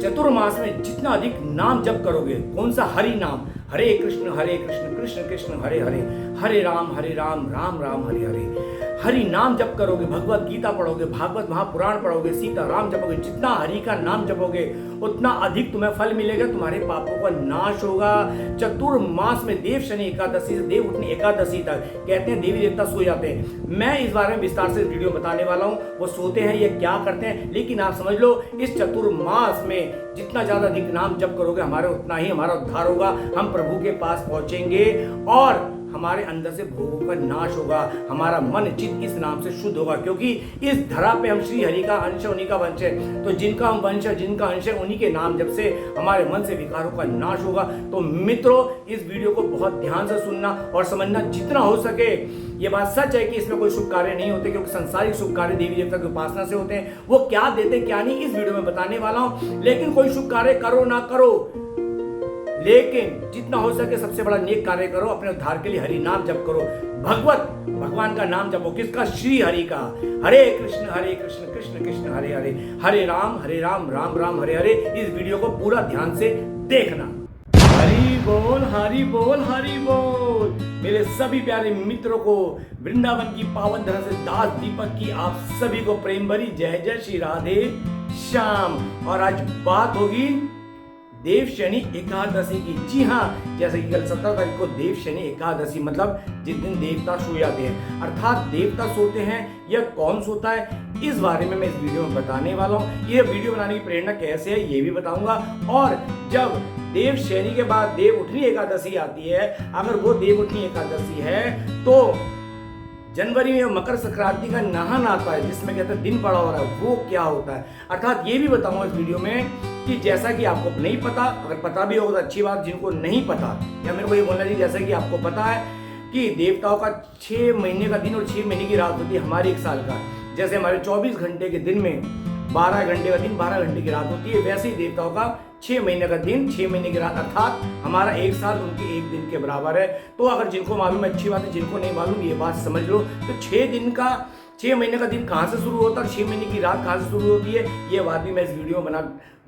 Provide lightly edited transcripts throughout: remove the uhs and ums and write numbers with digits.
चतुर्मास में जितना अधिक नाम जप करोगे, कौन सा हरि नाम, हरे कृष्ण कृष्ण कृष्ण हरे हरे, हरे राम राम राम हरे हरे, हरि नाम जप करोगे, भगवत गीता पढ़ोगे, भागवत महापुराण पढ़ोगे, सीता राम जपोगे, जितना हरि का नाम जपोगे उतना अधिक तुम्हें फल मिलेगा, तुम्हारे पापों का नाश होगा। चतुर्मास में देव शनि एकादशी से देव उठनी एकादशी तक कहते हैं देवी देवता सो जाते हैं। मैं इस बारे में विस्तार से वीडियो बताने वाला हूँ, वो सोते हैं ये क्या करते हैं, लेकिन आप समझ लो इस चतुर्मास में जितना ज्यादा अधिक नाम जप करोगे हमारे उतना ही हमारा उद्धार होगा, हम प्रभु के पास पहुंचेंगे और हमारे अंदर से भोगों का नाश होगा, हमारा मन चित्त इस नाम से शुद्ध होगा, क्योंकि इस धरा पे हम श्री हरि का अंश, उन्हीं का वंश है। तो जिनका हम वंश है, जिनका अंश है, उन्हीं के नाम जब से हमारे मन से विकारों का नाश होगा। तो मित्रों, इस वीडियो को बहुत ध्यान से सुनना और समझना जितना हो सके। ये बात सच है कि इसमें कोई शुभ कार्य नहीं होते, क्योंकि संसारिक शुभ कार्य देवी देवता की उपासना से होते हैं। वो क्या देते क्या नहीं इस वीडियो में बताने वाला हूं। लेकिन कोई शुभ कार्य करो ना करो, लेकिन जितना हो सके सबसे बड़ा नेक कार्य करो, अपने उद्धार के लिए हरि नाम जप करो, भगवान का नाम जपो। किसका? श्री हरि का। हरे कृष्ण कृष्ण कृष्ण हरे हरे, हरे राम राम राम हरे हरे। इस वीडियो को पूरा ध्यान से देखना। हरि बोल हरि बोल हरि बोल। मेरे सभी प्यारे मित्रों को वृंदावन की पावन धरा से दास दीपक की आप सभी को प्रेम भरी जय जय श्री राधे श्याम। और आज बात होगी देव शनि एकादशी की। जी हाँ, जैसे कि कल 17 तारीख को देव शनि एकादशी, मतलब जिस दिन देवता सो जाते हैं, अर्थात देवता सोते हैं। यह कौन सोता है, इस बारे में मैं इस वीडियो में बताने वाला हूँ। यह वीडियो बनाने की प्रेरणा कैसे है ये भी बताऊंगा। और जब देव शनि के बाद देव उठनी एकादशी आती है, अगर वो देव उठनी एकादशी है तो जनवरी में मकर संक्रांति का नहान आता है, जिसमें कहते हैं दिन बड़ा हो रहा है, वो क्या होता है। अर्थात ये भी बताऊंगा इस वीडियो में कि जैसा कि आपको नहीं पता, अगर पता भी होगा तो अच्छी बात, जिनको नहीं पता या मेरे को ये बोलना चाहिए जैसा कि आपको पता है कि देवताओं का 6 महीने का दिन और 6 महीने की रात होती है, हमारे 1 साल का। जैसे हमारे 24 घंटे के दिन में 12 घंटे का दिन, 12 घंटे की रात होती है, वैसे ही देवताओं का 6 महीने का दिन, 6 महीने की रात, अर्थात हमारा 1 साल उनके 1 दिन के बराबर है। तो अगर जिनको मालूम है अच्छी बात है, जिनको नहीं मालूम ये बात समझ लो। तो 6 महीने का दिन कहाँ से शुरू होता है और 6 महीने की रात कहाँ से शुरू होती है, ये बात भी मैं इस वीडियो में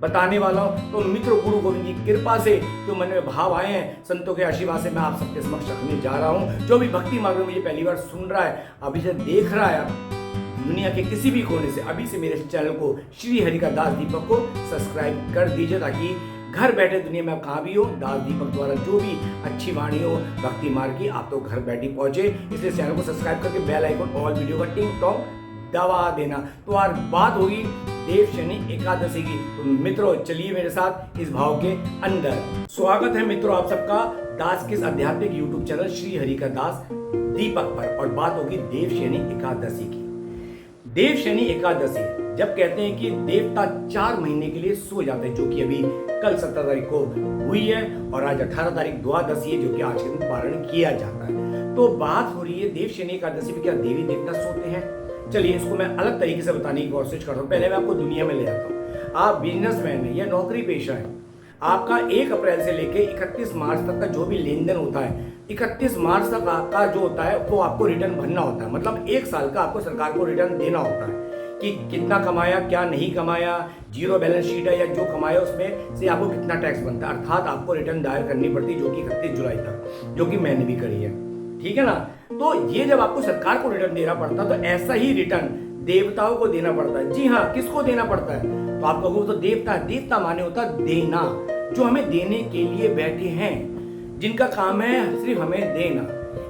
बताने वाला हूँ। तो मित्रों, गुरु गोविंद की कृपा से जो मन में भाव आए हैं, संतों के आशीर्वाद से मैं आप सबके समक्ष रखने जा रहा हूँ। जो भी भक्ति मार्ग में मुझे पहली बार सुन रहा है, अभी से देख रहा है, दुनिया के किसी भी कोने से, अभी से मेरे चैनल को श्री हरि का दास दीपक को सब्सक्राइब कर दीजिए, ताकि घर बैठे दुनिया में आप कहाँ भी हो, दास दीपक द्वारा जो भी अच्छी वाणी हो भक्ति मार्ग की, आप तो घर बैठी पहुंचे। इसलिए चैनल को सब्सक्राइब करके बेल आइकन ऑल वीडियो का टिंग टोंग दबा देना। तो आज बात होगी देव शनि एकादशी की। तो मित्रों, चलिए मेरे साथ इस भाव के अंदर। स्वागत है मित्रों आप सबका दास किस आध्यात्मिक यूट्यूब चैनल श्री हरि का दास दीपक पर। और बात होगी देव शनि एकादशी की। देव शनि एकादशी जब कहते हैं कि देवता 4 महीने के लिए सो जाते हैं, जो कि अभी कल 17 तारीख को हुई है और आज 18 तारीख द्वादशी है, जो कि आज के दिन पारण किया जाता है। तो बात हो रही है देव शनि एकादशी में क्या देवी देवता सोते हैं। चलिए इसको मैं अलग तरीके से बताने की कोशिश करता हूँ। पहले मैं आपको दुनिया में ले आता हूँ। आप बिजनेसमैन हैं या नौकरी पेशा है, आपका 1 अप्रैल से लेके 31 मार्च तक का जो भी लेन देन होता है, 31 मार्च तक का जो होता है वो आपको रिटर्न भरना होता है। मतलब 1 साल का आपको सरकार को रिटर्न देना होता है कि कितना कमाया, क्या नहीं कमाया, जीरो बैलेंस शीट है या जो कमाया उसमें से आपको कितना टैक्स बनता है। अर्थात आपको रिटर्न दायर करनी पड़ती है, जो कि 31 जुलाई तक, जो कि मैंने भी करी है। ठीक है ना। तो ये जब आपको सरकार को रिटर्न देना पड़ता है, तो ऐसा ही रिटर्न देवताओं को देना पड़ता है। जी हाँ, किसको देना पड़ता है? तो आप कहोगे तो देवता है। देवता माने होता है देना, जो हमें देने के लिए बैठे हैं, जिनका काम है सिर्फ हमें देना।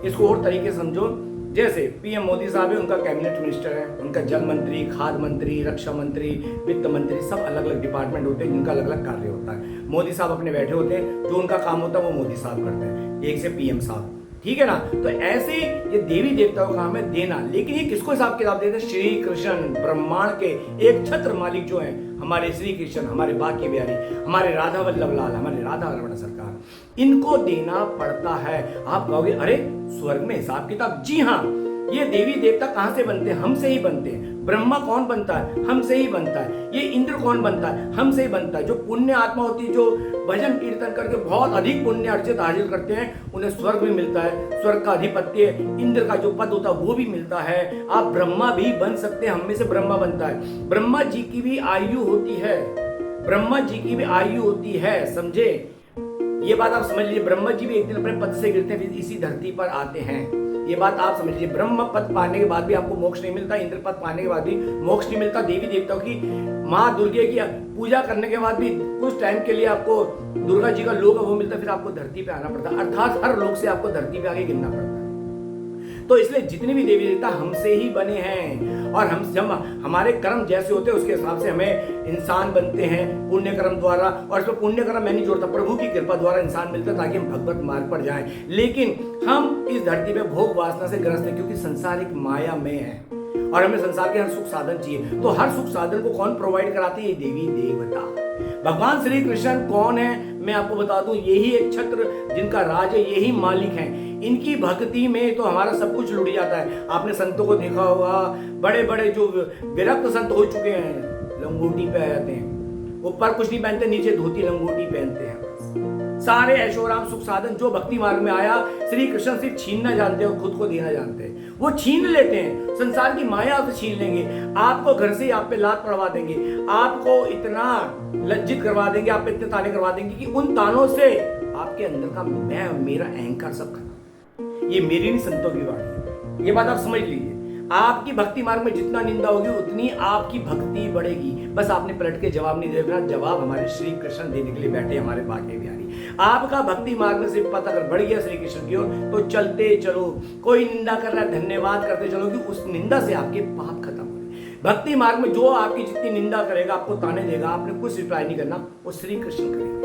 इसको और तरीके से समझो, जैसे पीएम मोदी साहब है, उनका कैबिनेट मिनिस्टर है, उनका जल मंत्री, खाद्य मंत्री, रक्षा मंत्री, वित्त मंत्री, सब अलग अलग डिपार्टमेंट होते हैं जिनका अलग अलग कार्य होता है। मोदी साहब अपने बैठे होते हैं, जो उनका काम होता है वो मोदी साहब करते हैं, एक से पीएम साहब। ठीक है ना। तो ऐसे ये देवी देवताओं का काम है देना। लेकिन ये किसको हिसाब किताब देते हैं? श्री कृष्ण, ब्रह्मांड के एक छत्र मालिक जो है हमारे श्री कृष्ण, हमारे बाकी बिहारी, हमारे राधा वल्लभ लाल, हमारे राधा रमण सरकार, इनको देना पड़ता है। आप कहोगे अरे स्वर्ग में हिसाब किताब? जी हाँ, ये देवी देवता कहां से बनते हैं? हमसे ही बनते हैं। ब्रह्मा कौन बनता है? हमसे ही बनता है। ये इंद्र कौन बनता है? हमसे ही बनता है। जो पुण्य आत्मा होती है, जो भजन कीर्तन करके बहुत अधिक पुण्य अर्जित हासिल करते हैं, उन्हें स्वर्ग भी मिलता है। स्वर्ग का अधिपत्य इंद्र का जो पद होता है वो भी मिलता है। आप ब्रह्मा भी बन सकते हैं, हम में से ब्रह्मा बनता है। ब्रह्मा जी की भी आयु होती है, ब्रह्मा जी की भी आयु होती है, समझे? ये बात आप समझ लीजिए। ब्रह्मा जी भी एक दिन अपने पद से गिरते हैं, फिर इसी धरती पर आते हैं। ये बात आप समझ लीजिए। ब्रह्म पद पाने के बाद भी आपको मोक्ष नहीं मिलता, इंद्र पद पाने के बाद भी मोक्ष नहीं मिलता। देवी देवताओं की माँ दुर्गे की पूजा करने के बाद भी कुछ टाइम के लिए आपको दुर्गा जी का लोक वो मिलता, फिर आपको धरती पे आना पड़ता, अर्थात हर लोक से आपको धरती पे आगे गिरना पड़ता। तो इसलिए जितने भी देवी देवता हमसे ही बने हैं, और हम जब हमारे कर्म जैसे होते हैं उसके हिसाब से हमें इंसान बनते हैं पुण्य कर्म द्वारा। और इसमें पुण्य कर्म मैं नहीं जोड़ता, प्रभु की कृपा द्वारा इंसान मिलता है ताकि हम भगवत मार्ग पर जाएं। लेकिन हम इस धरती पे भोग वासना से ग्रस्त हैं, क्योंकि संसार एक माया में है और हमें संसार के हर सुख साधन चाहिए। तो हर सुख साधन को कौन प्रोवाइड कराते हैं? देवी देवता। भगवान श्री कृष्ण कौन है मैं आपको बता दूं, यही एक छत्र जिनका राज है, यही मालिक हैं। इनकी भक्ति में तो हमारा सब कुछ लुट जाता है। आपने संतों को देखा होगा, बड़े बड़े जो विरक्त संत हो चुके हैं लंगोटी पे आ जाते हैं, ऊपर कुछ नहीं पहनते, नीचे धोती लंगोटी पहनते हैं। सारे ऐशोराम सुख साधन जो भक्ति मार्ग में आया, श्री कृष्ण सिर्फ छीनना जानते हैं और खुद को देना जानते हैं। वो छीन लेते हैं, संसार की माया से छीन लेंगे, आपको घर से आप पे लात पड़वा देंगे, आपको इतना लज्जित करवा देंगे, आप पे इतने ताने करवा देंगे कि उन तानों से आपके अंदर का मैं मेरा अहंकार सब खत्म। ये मेरी नहीं, संतों की वाणी है। ये बात आप समझ लीजिए। आपकी भक्ति मार्ग में जितना निंदा होगी उतनी आपकी भक्ति बढ़ेगी। बस आपने पलट के जवाब नहीं देना, जवाब हमारे श्री कृष्ण देने के लिए बैठे हमारे बाके बिहारी। आपका भक्ति मार्ग में सिर्फ पता अगर बढ़ गया श्री कृष्ण की ओर, तो चलते चलो। कोई निंदा कर रहा है, धन्यवाद करते चलो कि उस निंदा से आपके पाप खत्म हो गए। भक्ति मार्ग में जो आपकी जितनी निंदा करेगा, आपको ताने देगा, आपने कुछ रिप्लाई नहीं करना, वो श्री कृष्ण करेंगे।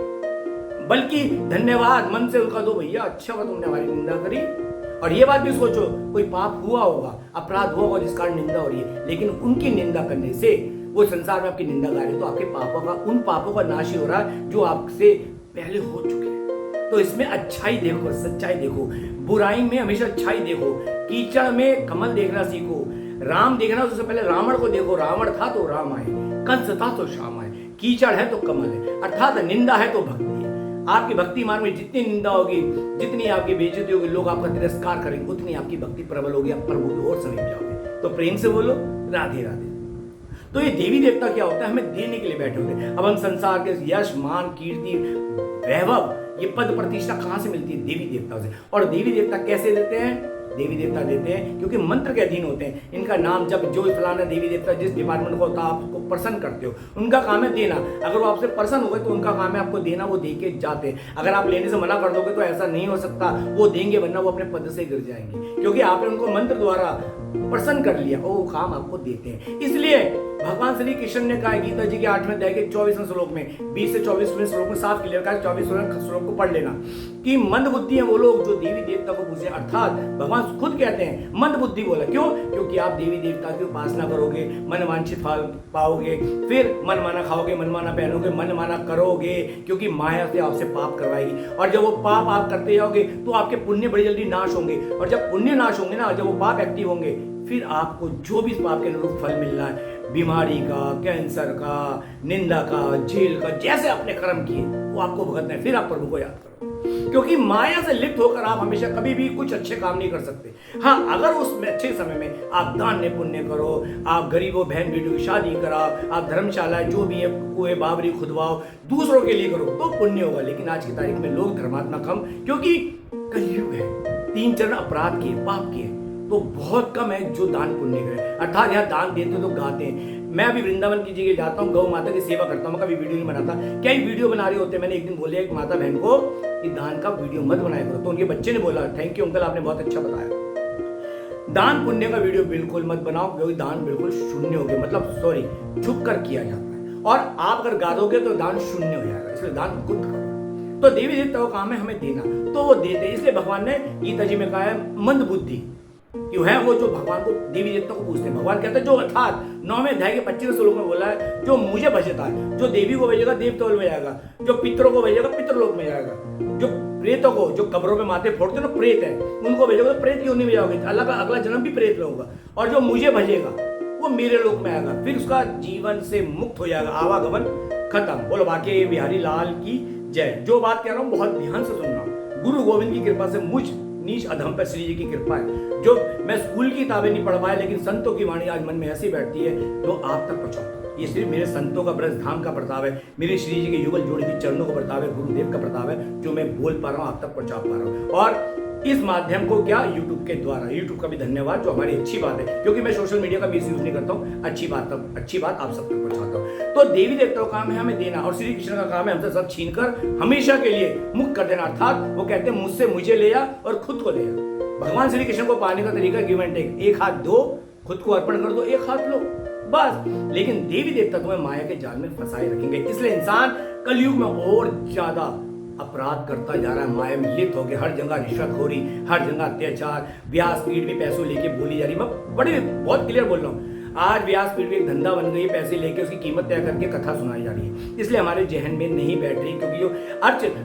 बल्कि धन्यवाद मन से उनका दो, भैया अच्छा हुआ तुमने हमारी निंदा करी। और ये बात भी सोचो, कोई पाप हुआ होगा, अपराध हुआ होगा जिस कारण निंदा हो रही है, लेकिन उनकी निंदा करने से वो संसार में आपकी निंदा कर रहे, तो आपके पापों का, उन पापों का नाश ही हो रहा है जो आपसे पहले हो चुके हैं। तो इसमें अच्छाई देखो, सच्चाई देखो, बुराई में हमेशा अच्छाई देखो, कीचड़ में कमल देखना सीखो। राम देखना उससे पहले रावण को देखो, रावण था तो राम आए, कंस था तो श्याम आए, कीचड़ है तो कमल है, अर्थात निंदा है तो भक्ति है। आपकी भक्ति मार्ग में जितनी निंदा होगी, जितनी आपकी बेइज्जती होगी, लोग आपका तिरस्कार करेंगे, उतनी आपकी भक्ति प्रबल होगी, आप प्रभु की ओर समीप जाओगे। तो प्रेम से बोलो राधे राधे। तो ये देवी देवता क्या होता है? हमें देने के लिए बैठे होते हैं। अब हम संसार के यश मान कीर्ति वैभव ये पद प्रतिष्ठा कहां से मिलती है? देवी देवता से। और देवी देवता कैसे देते हैं? देवी देवता देते हैं क्योंकि मंत्र के अधीन होते हैं। इनका नाम जब जो फलाना देवी देवता जिस डिपार्टमेंट को होता है आपको प्रसन्न करते हो, उनका काम है देना। अगर वो आपसे प्रसन्न हो गए तो उनका काम है आपको देना, वो दे के जाते हैं। अगर आप लेने से मना कर दोगे तो ऐसा नहीं हो सकता, वो देंगे, वरना वो अपने पद से गिर जाएंगे, क्योंकि आपने उनको मंत्र द्वारा प्रसन्न कर लिया, वो काम आपको देते हैं। इसलिए भगवान श्री कृष्ण ने कहा गीता जी के 8वें अध्याय के 24वें श्लोक में, 20 से 24वें श्लोक में साफ क्लियर कहा, 24वें श्लोक को पढ़ लेना कि मंद बुद्धि है वो लोग जो देवी देवता को पूजे। अर्थात भगवान खुद कहते हैं मंद बुद्धि बोला, क्यों? क्योंकि आप देवी देवता की उपासना करोगे, मन वांछित फल पाओगे, फिर मन माना खाओगे, मन माना पहनोगे, मन माना करोगे, क्योंकि माया से आपसे पाप करवाएगी। और जब वो पाप आप करते जाओगे तो आपके पुण्य बड़ी जल्दी नाश होंगे, और जब पुण्य नाश होंगे ना, जब वो पाप एक्टिव होंगे, फिर आपको जो भी इस पाप के अनुरूप फल मिलना है, बीमारी का, कैंसर का, निंदा का, जेल का, जैसे आपने कर्म किए वो आपको भुगतना है। फिर आप प्रभु को याद करो, क्योंकि माया से लिप्त होकर आप हमेशा कभी भी कुछ अच्छे काम नहीं कर सकते। हाँ, अगर उस अच्छे समय में आप दान पुण्य करो, आप गरीबों बहन बेटियों की शादी कराओ, आप धर्मशाला जो भी है कुएं बावरी खुदवाओ, दूसरों के लिए करो तो पुण्य होगा। लेकिन आज की तारीख में लोग धर्मात्मा कम, क्योंकि कलयुग है, 3 चरण अपराध किए, पाप किए, तो बहुत कम है जो दान पुण्य करे। अर्थात यहाँ दान देते तो गाते हैं। मैं अभी वृंदावन की जगह जाता हूँ, गौ माता की सेवा करता हूँ, मैं कभी वीडियो नहीं बनाता। क्या वीडियो बना रहे होते, मैंने एक दिन बोले एक माता बहन को कि दान का वीडियो मत बनाया करो, तो उनके बच्चे ने बोला थैंक यू अंकल, आपने बहुत अच्छा बताया। दान पुण्य का वीडियो बिल्कुल मत बनाओ, क्योंकि दान बिल्कुल शून्य हो गया, मतलब सॉरी झुक कर किया जाता है, और आप अगर गा दोगे तो दान शून्य हो जाएगा। इसलिए दान खुद करो। तो देवी देवता का काम है हमें देना, तो वो देते। इसलिए भगवान ने गीता जी में कहा है मंद बुद्धि क्यों है वो जो भगवान को, देवी देवता को पूछते हैं। भगवान कहते हैं जो अर्थात 9वें अध्याय के 25वें श्लोक में बोला है, जो मुझे भजता है, जो देवी को भेजेगा देवतोल में जाएगा, जो पितरों को भेजेगा पितरलोक में जाएगा, जो प्रेतों को, जो कब्रों में माथे फोड़ते हैं ना प्रेत है, उनको भेजेगा तो प्रेत योनि में जाओगे, अगला जन्म भी प्रेत में होगा। और जो मुझे भजेगा वो मेरे लोक में आएगा, फिर उसका जीवन से मुक्त हो जाएगा, आवागमन खत्म। बोलो बाके बिहारी लाल की जय। जो बात कह रहा हूँ बहुत ध्यान से सुनना। गुरु गोविंद की कृपा से मुझ नीच अधम पर श्री जी की कृपा है। जो मैं स्कूल की किताबें नहीं पढ़ पाया, लेकिन संतों की वाणी आज मन में ऐसी बैठती है जो आप तक पहुंचाता है। ये सिर्फ मेरे संतों का ब्रज धाम का प्रताप है, मेरे श्री जी के युगल जोड़ी के चरणों का प्रताप है, गुरुदेव का प्रताप है, जो मैं बोल पा रहा हूँ, आप तक पहुंचा पा रहा हूँ। और इस माध्यम को क्या, यूट्यूब के द्वारा, यूट्यूब का भी धन्यवाद, जो हमारी अच्छी बात है, क्योंकि मैं सोशल मीडिया का मिस यूज नहीं करता हूँ, अच्छी बात आप सब तक पहुंचाता हूँ। तो देवी देवताओं का काम है हमें देना, और श्री कृष्ण का काम है हमसे सब छीनकर हमेशा के लिए मुक्त कर देना। अर्थात वो कहते हैं मुझसे मुझे ले आ और खुद को ले आ। भगवान श्री कृष्ण को पाने का तरीका गिव एंड टेक, एक हाथ दो, खुद को अर्पण कर दो, एक हाथ लो, बस। लेकिन देवी देवता तुम्हें माया के जाल में फंसाए रखेंगे, इसलिए इंसान कलयुग में और ज्यादा अपराध करता जा रहा है, माया में लिप्त हो गया। हर जगह रिश्वतखोरी, हर जगह अत्याचार, व्यासपीठ भी पैसों लेके बोली जा रही। मैं बहुत क्लियर बोल रहा हूँ, आज व्यासपीठ भी एक धंधा बन गई, पैसे लेके उसकी कीमत तय करके कथा सुनाई जा रही है। इसलिए हमारे जहन में नहीं बैठ रही, क्योंकि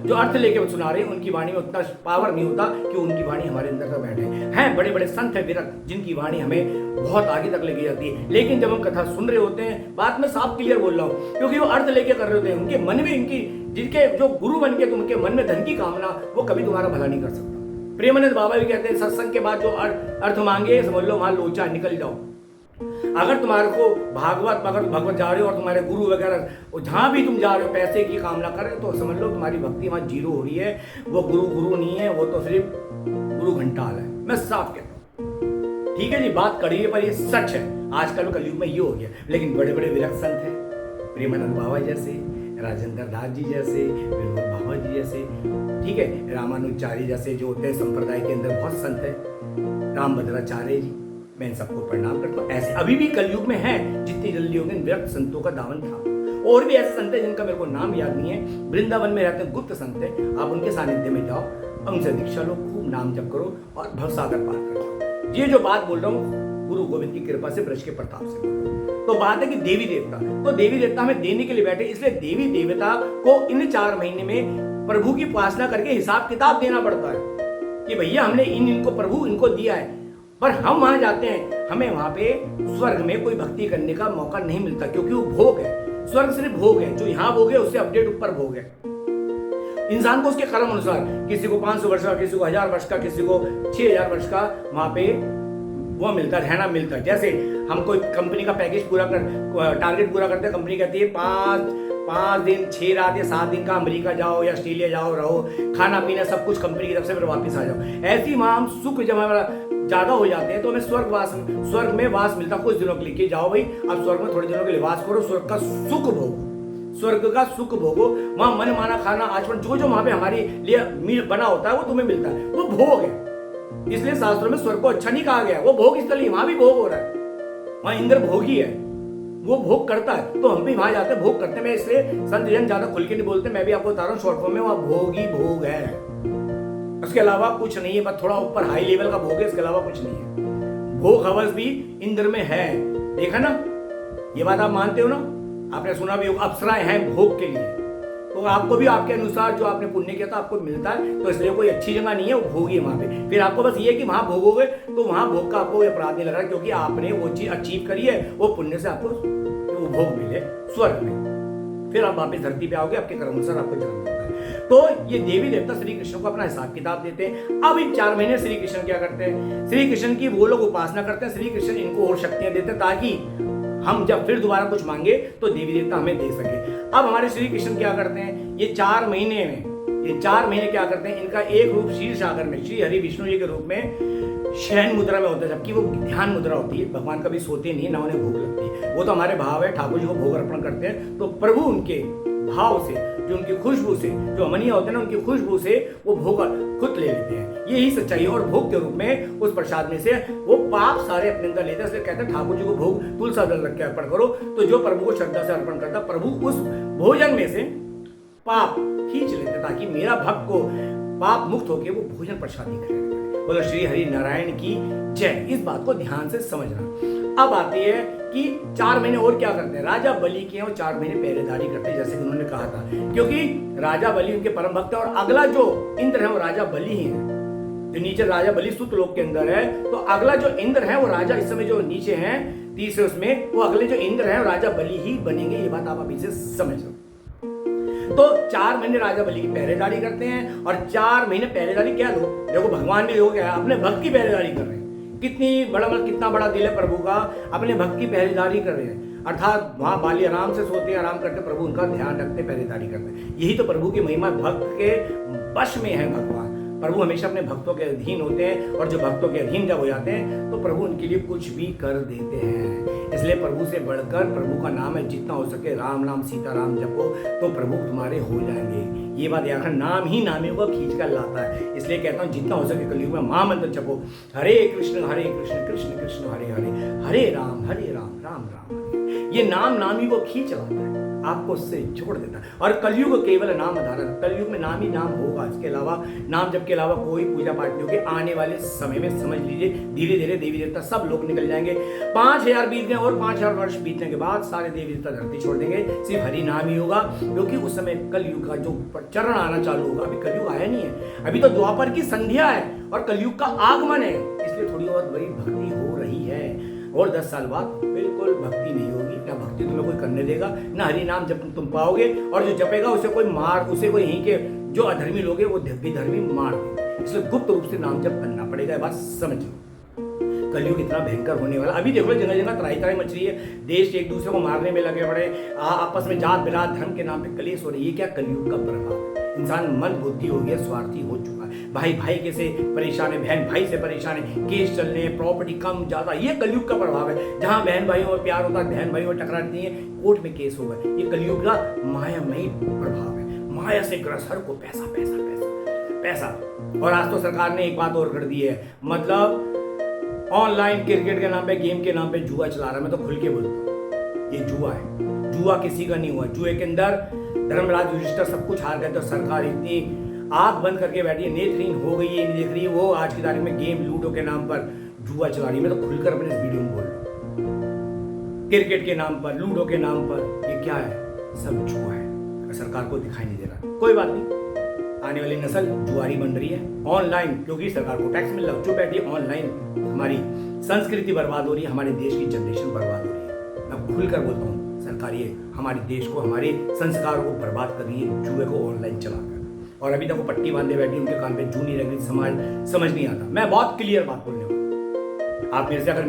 जो अर्थ लेके सुना रहे हैं उनकी वाणी में उतना पावर नहीं होता कि उनकी वाणी हमारे अंदर तक बैठे। हैं बड़े बड़े संत है विरक्त, जिनकी वाणी हमें बहुत आगे तक लेके जाती है, लेकिन जब हम कथा सुन रहे होते हैं, बात में साफ क्लियर बोल रहा हूँ, क्योंकि वो अर्थ लेके कर रहे होते हैं, उनके मन में इनकी, जिनके जो गुरु बन के तुमके मन में धन की कामना, वो कभी तुम्हारा भला नहीं कर सकता। प्रेमानंद बाबा भी कहते हैं, सत्संग के बाद जो अर्थ मांगे समझ लो वहां लोचा, निकल जाओ। अगर तुम्हारे को भगवत जा रहे हो और तुम्हारे गुरु वगैरह जहां भी तुम जा रहे हो पैसे की कामना कर रहे हो, तो समझ लो तुम्हारी भक्ति वहां जीरो हो रही है। वो गुरु नहीं है, वो तो सिर्फ गुरु घंटाल है, मैं साफ कहता हूँ। ठीक है जी, बात कड़ी है पर ये सच है। आजकल कलयुग में ये हो गया, लेकिन बड़े बड़े विरक्त संत हैं, प्रेमानंद बाबा जैसे, राजेंद्र दास जी जैसे, विनोद बाबा जी जैसे, ठीक है, रामानुजाचार्य जैसे जो होते हैं संप्रदाय के अंदर बहुत संत है, रामभद्राचार्य जी, मैं इन सबको प्रणाम करता हूँ। ऐसे अभी भी कलयुग में है, जितनी जल्दी होंगे विरक्त संतों का दामन था। और भी ऐसे संत है जिनका मेरे को नाम याद नहीं है, वृंदावन में रहते हैं, गुप्त संत है, आप उनके सानिध्य में जाओ, उनसे दीक्षा लो, खूब नाम जप करो और भवसागर पार कर जाओ। ये जो बात बोल रहा हूँ गुरु गोविंद की कृपा से, ब्रज के प्रताप से बोल रहा हूँ। तो बात है कि देवी देवता, तो देवी देवता हमें देने के लिए बैठे, इसलिए देवी देवता को इन 4 महीने में प्रभु की उपासना करके हिसाब किताब देना पड़ता है कि भैया हमने इनको प्रभु इनको दिया है। पर हम वहां जाते हैं, हमें वहां पे स्वर्ग में कोई भक्ति करने का मौका नहीं मिलता, क्योंकि वो भोग है। स्वर्ग सिर्फ भोग है, जो यहाँ भोग है उससे अपडेट ऊपर भोग है। इंसान को उसके कर्म अनुसार, किसी को 500 वर्ष का, किसी को 1000 वर्ष का, किसी को 6000 वर्ष का वहां पे वो मिलता है, रहना मिलता है। जैसे हम कोई कंपनी का पैकेज पूरा कर, टारगेट पूरा करते हैं, कंपनी कहती है 5 दिन 6 रात या 7 दिन का अमेरिका जाओ या ऑस्ट्रेलिया जाओ, रहो, खाना पीना सब कुछ कंपनी की तरफ से, फिर वापस आ जाओ। ऐसी वहां हम सुख जब हमारा ज्यादा हो जाते हैं तो हमें स्वर्ग में वास मिलता कुछ दिनों के लिए, कि जाओ भाई अब स्वर्ग में थोड़े दिनों के लिए वास करो, स्वर्ग का सुख भोगो, स्वर्ग का सुख भोगो। वहां मन माना खाना, आचमन, जो जो वहां पे हमारे लिए बना होता है वो तुम्हें मिलता है, वो भोग है। इसलिए शास्त्रों में स्वर्ग को अच्छा नहीं कहा गया, वो भोग स्थली, वहां भी भोग हो रहा है, वहां इंद्र भोगी है, वो भोग करता है, तो हम भी वहां जाते हैं, भोग करते हैं। मैं इसलिए संत जन ज्यादा खुल के नहीं बोलते, मैं भी आपको बता रहा हूँ शॉर्ट फॉर्म में, वहां भोग ही भोग है, उसके अलावा कुछ नहीं है। बस थोड़ा ऊपर हाई लेवल का भोग है, इसके अलावा कुछ नहीं है। भोग हवस भी इंद्र में है, देखा ना, ये बात आप मानते हो ना, आपने सुना भी होगा, अप्सराएं हैं भोग के लिए, तो आपको भी आपके अनुसार जो आपने पुण्य किया था आपको मिलता है। तो इसलिए कोई अच्छी जगह नहीं है, वो भोग ही है वहां पे। फिर आपको बस ये कि वहां भोगोगे तो वहां भोग का आपको अपराध नहीं लग रहा, क्योंकि आपने वो चीज अचीव करी है, वो पुण्य से आपको वो भोग मिले स्वर्ग में। फिर आप वापस धरती पे आओगे, आपके कर्म अनुसार आपको जन्म मिलता है। तो ये देवी देवता श्री कृष्ण को अपना हिसाब किताब देते हैं। अब इन 4 महीने श्री कृष्ण क्या करते हैं, श्री कृष्ण की वो लोग उपासना करते हैं, श्री कृष्ण इनको और शक्तियां देते हैं, ताकि हम जब फिर दोबारा कुछ मांगे तो देवी देवता हमें दे सके। अब हमारे श्री कृष्ण क्या करते हैं, ये 4 महीने में, ये 4 महीने क्या करते हैं, इनका एक रूप क्षीर सागर में श्री हरि विष्णु जी के रूप में शयन मुद्रा में होता है, जबकि वो ध्यान मुद्रा होती है। भगवान कभी सोते नहीं है, ना उन्हें भूख लगती है, वो तो हमारे भाव है, ठाकुर जी को भोग अर्पण करते हैं, तो प्रभु उनके भाव से, जो उनकी खुशबू से, जो अमनिया होते हैं ना, उनकी खुशबू से वो भोग खुद ले लेते हैं। यही सच्चाई है। और भोग के रूप में उस प्रसाद में से वो पाप सारे अपने अंदर लेते हैं। इसलिए कहते हैं ठाकुर जी को भोग तुलसा दल रख के अर्पण करो, तो जो प्रभु को श्रद्धा से अर्पण करता, प्रभु उस भोजन में से पाप खींच लेते, ताकि मेरा भक्त को पाप मुक्त होकर वो भोजन प्रसादी करे। बोलो श्री हरि नारायण की जय। इस बात को ध्यान से समझना। अब आती है कि 4 महीने और क्या करते हैं, राजा बलि के और 4 महीने पहरेदारी करते हैं, जैसे कि उन्होंने कहा था, क्योंकि राजा बलि उनके परम भक्त है। और अगला जो इंद्र है वो राजा बलि ही है, जो नीचे राजा बलि सुत लोक के अंदर है। तो अगला जो इंद्र है वो राजा, इस समय जो नीचे है तीसरे उसमें, वो अगले जो इंद्र है वो राजा बलि ही बनेंगे। ये बात आप अभी से समझ लो। तो 4 महीने राजा बलि की पहरेदारी करते हैं। और 4 महीने पहरेदारी क्या लो, देखो भगवान भी हो गया, अपने भक्त की पहरेदारी कर रहे हैं। कितना बड़ा दिल है प्रभु का, अपने भक्त की पहरेदारी कर रहे हैं। अर्थात वहाँ बाली आराम से सोते हैं, आराम करते, प्रभु उनका ध्यान रखते, पहरेदारी करते। यही तो प्रभु की महिमा, भक्त के वश में है भगवान। प्रभु हमेशा अपने भक्तों के अधीन होते हैं, और जो भक्तों के अधीन जब हो जाते हैं तो प्रभु उनके लिए कुछ भी कर देते हैं। इसलिए प्रभु से बढ़कर प्रभु का नाम है, जितना हो सके राम नाम सीताराम जपो तो प्रभु तुम्हारे हो जाएंगे। ये बात याद रखना, नाम ही नामियों को खींच कर लाता है। इसलिए कहता हूँ जितना हो सके कलयुग में महामंत्र जपो, हरे कृष्ण कृष्ण कृष्ण हरे हरे, हरे राम राम राम हरे। ये नाम नामी को खींच लाता है, आपको उससे जोड़ देता है। और कलयुग केवल नाम आधारण, कलयुग में नाम ही नाम होगा, इसके अलावा नाम जप के अलावा कोई पूजा पाठ नहीं होगी। आने वाले समय में समझ लीजिए धीरे धीरे देवी देवता सब लोग निकल जाएंगे। 5000 बीत गए और 5000 वर्ष बीतने के बाद सारे देवी देवता धरती छोड़ देंगे, सिर्फ हरि नाम ही होगा। क्योंकि उस समय कलयुग का जो चरण आना चालू होगा, अभी कलयुग आया नहीं है, अभी तो द्वापर की संध्या है और कलयुग का आगमन है। इसलिए थोड़ी और बड़ी भक्ति हो रही है, और 10 साल बाद बिल्कुल भक्ति नहीं होगी। ना भक्ति तुम्हें कोई करने देगा, ना हरि नाम जब तुम पाओगे, और जो जपेगा उसे कोई यहीं के जो अधर्मी लोग हैं वो विधर्मी मार देंगे। इसलिए गुप्त रूप से नाम जप करना पड़ेगा, बात समझ लो। कलयुग इतना भयंकर होने वाला, अभी देखो जगह जगह तराई मच रही है, देश एक दूसरे को मारने में लगे पड़े, आपस में जात बिरात धर्म के नाम पे कलेश हो रही है। क्या कलयुग का प्रभाव? इंसान मंद बुद्धि हो गया, स्वार्थी हो चुका है, भाई भाई के से परेशान है, बहन भाई से परेशान है, केस चल रहे हैं, प्रॉपर्टी कम ज्यादा, ये कलयुग का प्रभाव है। जहां बहन भाइयों में प्यार होता है, बहन भाइयों में टकराती है, कोर्ट में केस होगा, ये कलयुग का मायामयी प्रभाव है। माया से ग्रस्त, हर को पैसा पैसा पैसा पैसा। और आज तो सरकार ने एक बात और कर दी है, मतलब ऑनलाइन क्रिकेट के नाम पे, गेम के नाम पे जुआ चला रहा है। मैं तो खुल के बोलता हूँ ये जुआ है, जुआ किसी का नहीं हुआ। जुए के अंदर धर्मराज युधिष्ठिर सब कुछ हार गए, तो सरकार इतनी आंख बंद करके बैठी है, नेत्रहीन हो गई है, नहीं देख रही है। वो आज की तारीख में गेम लूडो के नाम पर जुआ चला रही है। मैं तो खुलकर अपने इस वीडियो में बोल रहा हूँ, क्रिकेट के नाम पर, लूडो के नाम पर, ये क्या है? सब जुआ है। सरकार को दिखाई नहीं दे रहा, कोई बात नहीं, आने वाली नस्ल जुआरी बन रही है ऑनलाइन, क्योंकि सरकार को टैक्स मिल रहा है। जो बैठी ऑनलाइन, हमारी संस्कृति बर्बाद हो रही है, हमारे देश की जनरेशन बर्बाद हो रही है। मैं खुलकर बोलता हूँ, सरकार ये हमारे देश को, हमारे संस्कारों को बर्बाद कर रही है जुए को ऑनलाइन चलाकर। और अभी तक वो पट्टी बांधे बैठी, उनके कान पे जू नहीं लग रही, समझ नहीं आता। मैं बहुत क्लियर बात बोलने वाला, आप मेरे से अगर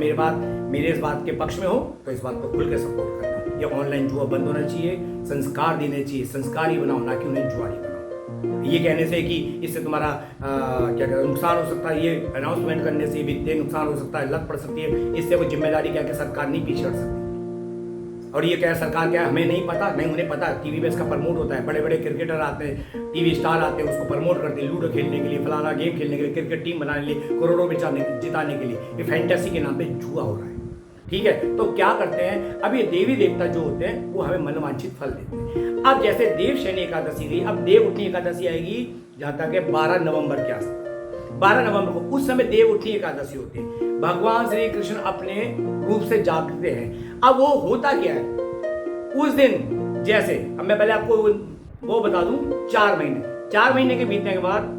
मेरे इस बात के पक्ष में हो तो इस बात को खुल के सपोर्ट करना। ये ऑनलाइन जुआ बंद होना चाहिए, संस्कार देने चाहिए, संस्कारी बनाओ, ना कि उन्हें जुआरी बनाओ। ये कहने से कि इससे तुम्हारा क्या कहते हैं नुकसान हो सकता है, ये अनाउंसमेंट करने से वित्तीय नुकसान हो सकता है, लत पड़ सकती है, इससे कोई जिम्मेदारी क्या कि सरकार नहीं पीछे हट सकती। और ये क्या सरकार क्या है हमें नहीं पता, नहीं उन्हें पता। टीवी पे इसका प्रमोट होता है, बड़े बड़े क्रिकेटर आते हैं, टीवी स्टार आते हैं, उसको प्रमोट करते हैं, लूडो खेलने के लिए, फलाना गेम खेलने के लिए, क्रिकेट टीम बनाने के लिए, करोड़ों में जिताने के लिए। ये फैंटेसी के नाम पे जुआ हो रहा है, ठीक है। तो क्या करते हैं, अब ये देवी देवता जो होते हैं वो हमें मनवांछित फल देते हैं। अब जैसे देवशयनी एकादशी गई, अब देव उठनी एकादशी आएगी, जहां तक है 12 नवंबर के आसपास, 12 नवंबर को, उस समय देव उठनी एकादशी होती है। भगवान श्री कृष्ण अपने रूप से जागते हैं। अब वो होता क्या है उस दिन, जैसे अब मैं पहले आपको वो बता दूं, 4 महीने के बीतने के बाद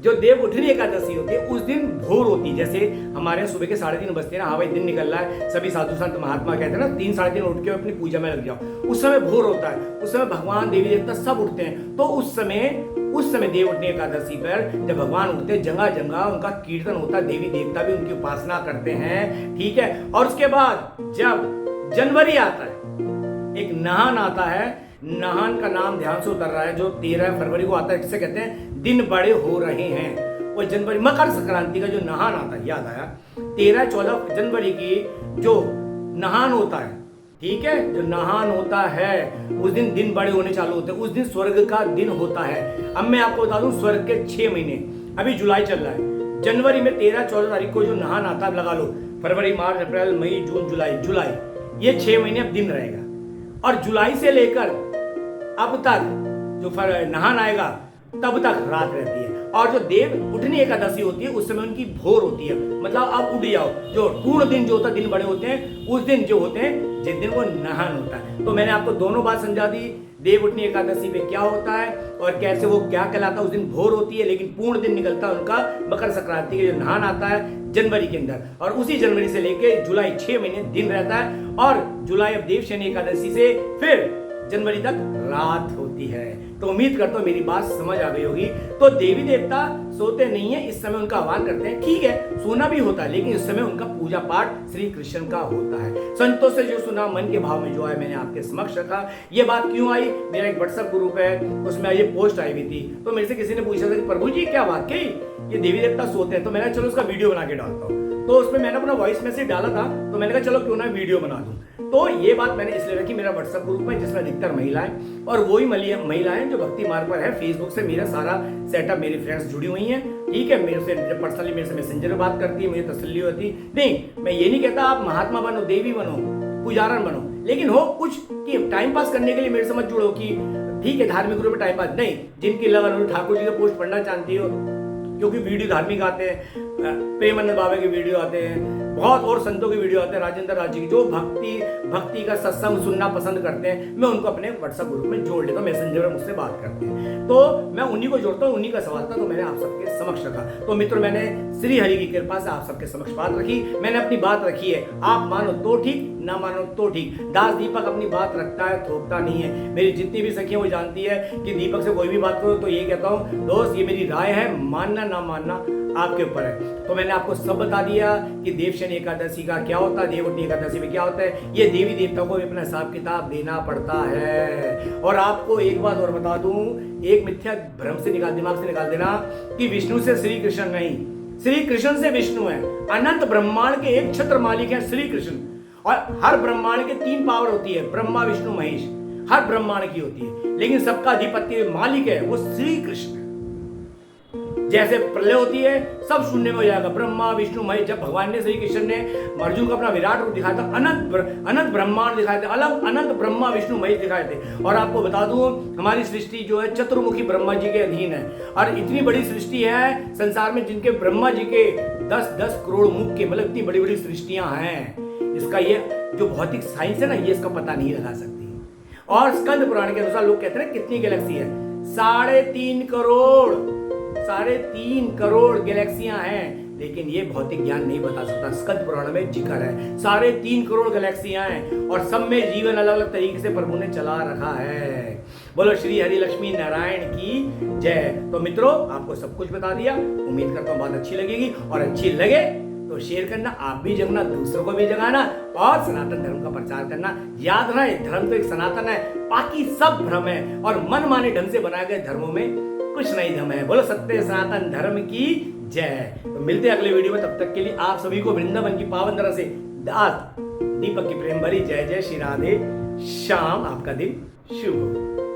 जो देव उठनी एकादशी होती है, उस दिन भोर होती है। जैसे हमारे यहाँ सुबह के 3:30 बजते हैं ना, हाँ भाई दिन निकल रहा है, सभी साधु संत महात्मा कहते हैं ना 3 साढ़े 3 उठ के अपनी पूजा में लग जाओ। उस समय भोर होता है, उस समय भगवान देवी देवता सब उठते हैं। तो उस समय देव उठनी एकादशी पर जब भगवान उठते हैं, जगह जगह उनका कीर्तन होता है, देवी देवता भी उनकी उपासना करते हैं, ठीक है। और उसके बाद जब जनवरी आता है, एक नहान आता है, नहान का नाम ध्यान से उतर रहा है, जो 13 फरवरी को आता है, जिसे कहते हैं दिन बड़े हो रहे हैं। वो जनवरी मकर संक्रांति का जो नहान आता है, याद आया, 13-14 जनवरी की जो नहान होता है, ठीक है, जो नहान होता है उस दिन दिन बड़े होने चालू होते हैं, उस दिन स्वर्ग का दिन होता है। अब मैं आपको बता दूं, स्वर्ग के 6 महीने, अभी जुलाई चल रहा है, जनवरी में 13-14 तारीख को जो नहान आता है, लगा लो फरवरी, मार्च, अप्रैल, मई, जून, जुलाई, ये 6 महीने अब दिन रहेगा। और जुलाई से लेकर अब तक जो नहान आएगा तब तक रात रहती है। और जो देव उठनी एकादशी होती है उस समय उनकी भोर होती है, मतलब अब उठ जाओ। जो पूर्ण दिन जो होता है, दिन बड़े होते हैं, उस दिन जो होते हैं, जिस दिन वो नहान होता है। तो मैंने आपको दोनों बात समझा दी, देव उठनी एकादशी पे क्या होता है और कैसे वो क्या कहलाता है। उस दिन भोर होती है, लेकिन पूर्ण दिन निकलता है उनका मकर संक्रांति के जो नहान आता है जनवरी के अंदर, और उसी जनवरी से लेके जुलाई 6 महीने दिन रहता है। और जुलाई अब देवशयनी एकादशी से फिर जनवरी तक रात होती है। तो उम्मीद करता हूं मेरी बात समझ आ गई होगी। तो देवी देवता सोते नहीं है, इस समय उनका आह्वान करते हैं, ठीक है, सोना भी होता है, लेकिन इस समय उनका पूजा पाठ श्री कृष्ण का होता है। संतों से जो सुना, मन के भाव में जो है, मैंने आपके समक्ष रखा। ये बात क्यों आई, मेरा एक व्हाट्सएप ग्रुप है, उसमें ये पोस्ट आई हुई थी, तो मेरे से किसी ने पूछा था कि प्रभु जी क्या वाकई ये देवी देवता सोते हैं, तो मैंने चलो उसका वीडियो बना के डालता हूँ। तो उसमें मैंने अपना वॉइस मैसेज डाला था, तो मैंने कहा चलो क्यों ना वीडियो बना दूं। तो ये बात मैंने इसलिए रखी, मेरा व्हाट्सएप ग्रुप में जिसमें अधिकतर महिलाएं, और वही महिलाएं जो भक्ति मार्ग पर है। फेसबुक से मेरा सारा सेटअप, मेरी फ्रेंड्स जुड़ी हुई हैं, ठीक है, मेरे से पर्सनली मेरे से मैसेंजर में बात करती है, मुझे तसल्ली होती नहीं। मैं ये नहीं कहता आप महात्मा बनो, देवी बनो, पुजारन बनो, लेकिन हो कुछ कि टाइम पास करने के लिए मेरे से मत जुड़ो कि ठीक है धार्मिक ग्रुप में टाइम पास नहीं। जिनकी लगन ठाकुर जी के पोस्ट पढ़ना चाहती हो, क्योंकि वीडियो धार्मिक आते हैं, प्रेमानंद बाबा के वीडियो आते हैं, बहुत और संतों के वीडियो आते हैं, राजेंद्र राज जी की, जो भक्ति का सत्संग सुनना पसंद करते हैं, मैं उनको अपने व्हाट्सएप ग्रुप में जोड़ लेता हूँ, मैसेंजर में मुझसे बात करते हैं, तो मैं उन्हीं को जोड़ता हूँ। उन्हीं का सवाल था, तो मैंने आप सबके समक्ष रखा। तो मित्रों, मैंने श्री हरि की कृपा से आप सबके समक्ष बात रखी, मैंने अपनी बात रखी है। आप मानो तो ठीक, ना मानो तो ठीक। दास दीपक अपनी बात रखता है, थोपता नहीं है। मेरी जितनी भी सखियां वो जानती है कि दीपक से कोई भी बात करो तो ये कहता हूँ, दोस्त ये मेरी राय है, मानना ना मानना आपके ऊपर है। तो मैंने आपको सब बता दिया कि देवशयनी एकादशी का क्या होता है, देवउठनी एकादशी में क्या होता है। ये देवी देवताओं को भी अपना हिसाब किताब देना पड़ता है। और आपको एक बात और बता दूं, एक मिथ्या भ्रम से दिमाग से निकाल देना कि विष्णु से श्री कृष्ण नहीं, श्री कृष्ण से विष्णु है। अनंत ब्रह्मांड के एक छत्र मालिक है श्री कृष्ण, और हर ब्रह्मांड के 3 पावर होती है, ब्रह्मा विष्णु महेश, हर ब्रह्मांड की होती है, लेकिन सबका अधिपत्य मालिक है वो श्री कृष्ण है। जैसे प्रलय होती है सब शून्य में हो जाएगा, ब्रह्मा विष्णु महेश। जब भगवान ने श्री कृष्ण ने अर्जुन को अपना विराट रूप दिखाया था, अनंत ब्रह्मांड दिखाए थे, अलग अनंत ब्रह्मा विष्णु महेश दिखाए थे। और आपको बता दूं, हमारी सृष्टि जो है चतुर्मुखी ब्रह्मा जी के अधीन है, और इतनी बड़ी सृष्टि है संसार में जिनके ब्रह्मा जी के 10-10 करोड़ मुख के, मतलब इतनी बड़ी बड़ी सृष्टियां हैं। इसका ये जो भौतिक साइंस है ना, ये इसका पता नहीं लगा सकती। और स्कंद पुराण के अनुसार लोग कहते हैं कितनी गैलेक्सी है, 3.5 करोड़ गैलेक्सियां हैं, लेकिन ये भौतिक ज्ञान नहीं बता सकता। स्कंद पुराण में जिक्र है 3.5 करोड़ गैलेक्सियां हैं, और सब में जीवन अलग अलग तरीके से प्रभु ने चला रखा है। बोलो श्री हरि लक्ष्मी नारायण की जय। तो मित्रों, आपको सब कुछ बता दिया, उम्मीद करता हूँ बात अच्छी लगेगी, और अच्छी लगे तो शेयर करना, आप भी जगना, दूसरों को भी जगाना, और सनातन धर्म का प्रचार करना। याद रहे, धर्म तो एक सनातन है, बाकी सब भ्रम है, और मन माने ढंग से बनाए गए धर्मों में कुछ नहीं दम है। बोलो सत्य सनातन धर्म की जय। तो मिलते हैं अगले वीडियो में, तब तक के लिए आप सभी को वृंदावन की पावन तरह से दास दीपक की प्रेम भरी जय जय। श्री राधे श्याम। आपका दिन शुभ हो।